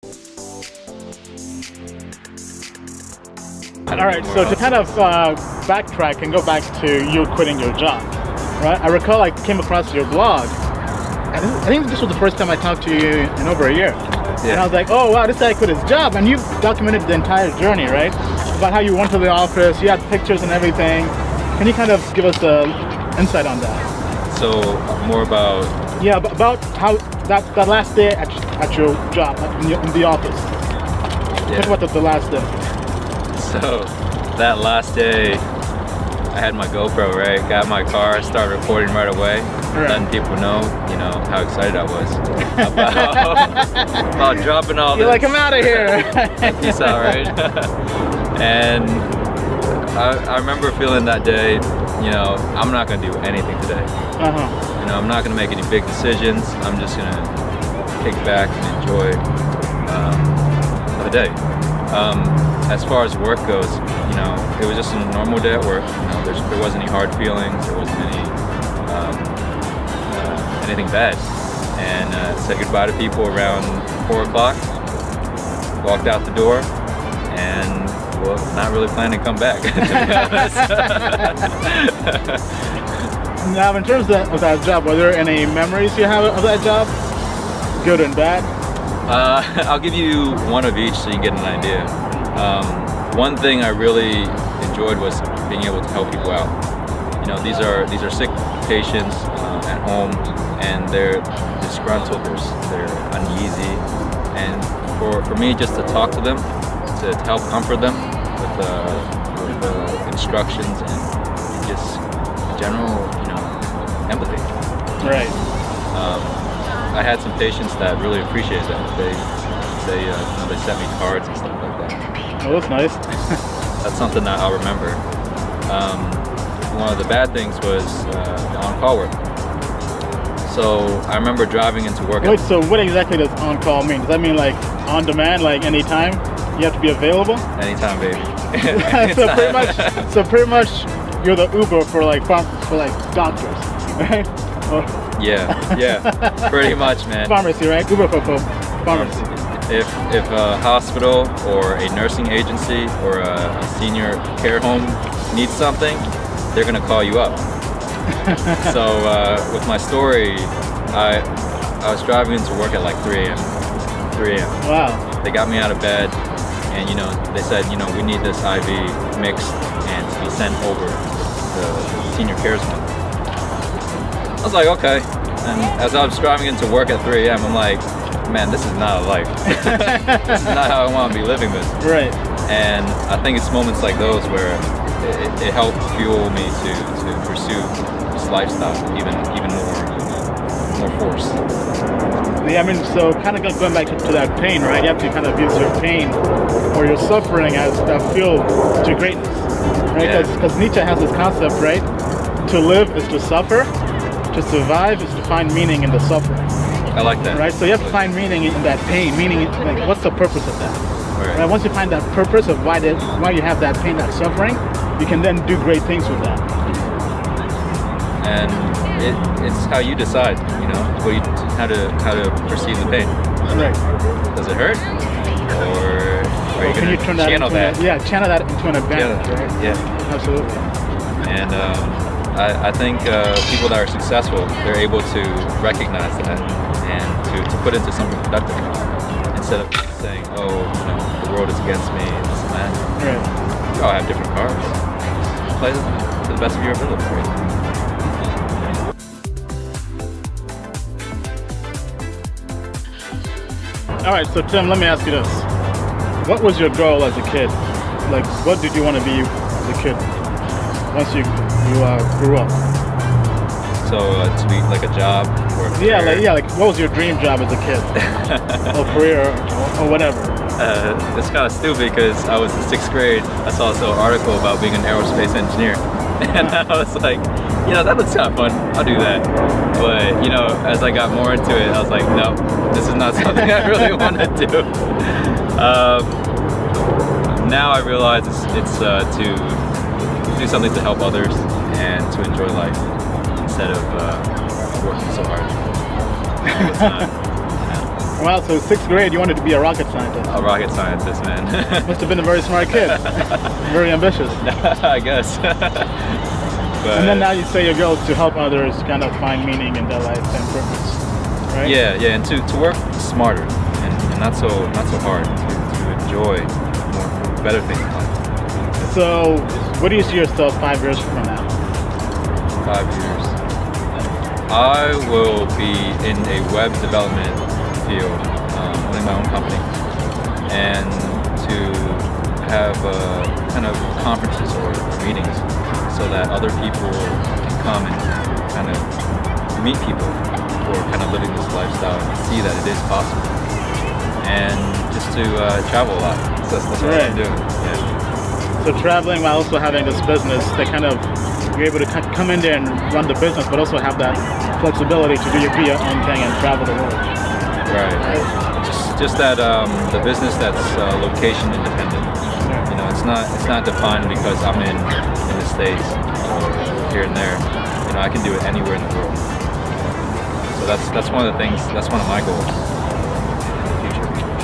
All right, so to kind of backtrack and go back to you quitting your job, right? I recall I came across your blog. I think this was the first time I talked to you in over a year. Yeah. And I was like, oh wow, this guy quit his job, and you've documented the entire journey, right? About how you went to the office, you had pictures and everything. Can you kind of give us insight on that? So more about About how that last day at your job, in the office. yeah. Talk about the last day. So that last day, I had my GoPro, right? Got my car, started recording right away, Right. letting people know, how excited I was about dropping all You're this. like, I'm out of here. Peace out, right? And I remember feeling that day, I'm not gonna do anything today. Uh-huh. I'm not gonna make any big decisions. I'm just gonna kick back and enjoy the day. As far as work goes, it was just a normal day at work. There wasn't any hard feelings. There wasn't anything bad. And said goodbye to people around 4 o'clock. Walked out the door, and not really planning to come back. To be honest. Now, in terms of that job, were there any memories you have of that job? Good and bad? I'll give you one of each so you get an idea. One thing I really enjoyed was being able to help people out. These are sick patients at home, and they're disgruntled, they're uneasy, and for me just to talk to them, to help comfort them with instructions and just general empathy. Right. I had some patients that really appreciated that. They sent me cards and stuff like that. Oh, that's nice. That's something that I'll remember. One of the bad things was the on-call work. So I remember driving into work. Wait, so what exactly does on-call mean? Does that mean like on demand, like anytime you have to be available? Anytime, baby. So pretty much you're the Uber for doctors, right? Or Yeah, pretty much, man. pharmacy, right? Uber for pharmacy. If a hospital or a nursing agency or a senior care home needs something, they're gonna call you up. So with my story, I was driving into work at like 3 a.m. Wow. They got me out of bed, and they said, we need this IV mixed and to be sent over to the senior cares home. I was like, okay. And as I was driving into work at 3 a.m., I'm like, man, this is not a life. This is not how I want to be living this. Right. And I think it's moments like those where it helped fuel me to pursue this lifestyle even more force. Yeah, I mean, so kind of going back to that pain, right? You have to kind of use your pain or your suffering as that fuel to greatness, right? Because Nietzsche has this concept, right? To live is to suffer. To survive is to find meaning in the suffering. I like that. Right? So you have to find meaning in that pain. Meaning, like, what's the purpose of that? Right? Once you find that purpose of why you have that pain, that suffering, you can then do great things with that. And it's how you decide, how to perceive the pain. Right. Does it hurt, or are you Can you turn that channel into that? channel that into an advantage, right? Yeah. Absolutely. And I think people that are successful, they're able to recognize that and to put into something productive instead of saying, oh, the world is against me, this and that. Right. We all have different cards. Play them to the best of your ability. Right? All right, so Tim, let me ask you this. What was your goal as a kid? Like, what did you want to be as a kid once you grew up? So to be like a job or a career? Like what was your dream job as a kid? Or career or whatever? It's kind of stupid because I was in 6th grade. I saw this little article about being an aerospace engineer. And I was like, that looks kind of fun. I'll do that. But, as I got more into it, I was like, no, this is not something I really want to do. Now I realize it's to do something to help others and to enjoy life instead of working so hard. No, it's not. Wow, so 6th grade, you wanted to be a rocket scientist. A rocket scientist, man. Must have been a very smart kid. Very ambitious. I guess. But, And then now you say your goal is to help others kind of find meaning in their life and purpose, right? yeah, and to work smarter and not so hard, to enjoy more better things in life. So, what do you see yourself 5 years from now? 5 years. I will be in a web development field, owning my own company, and to have kind of conferences or meetings so that other people can come and kind of meet people who are kind of living this lifestyle and see that it is possible. And just to travel a lot. So that's what I'm doing. Yeah. So traveling while also having this business, they kind of, you're able to come in there and run the business, but also have that flexibility to do your own thing and travel the world. Right. Just that the business that's location independent. You know, it's not defined because I'm in the States or here and there. You know, I can do it anywhere in the world. So that's one of the things. That's one of my goals.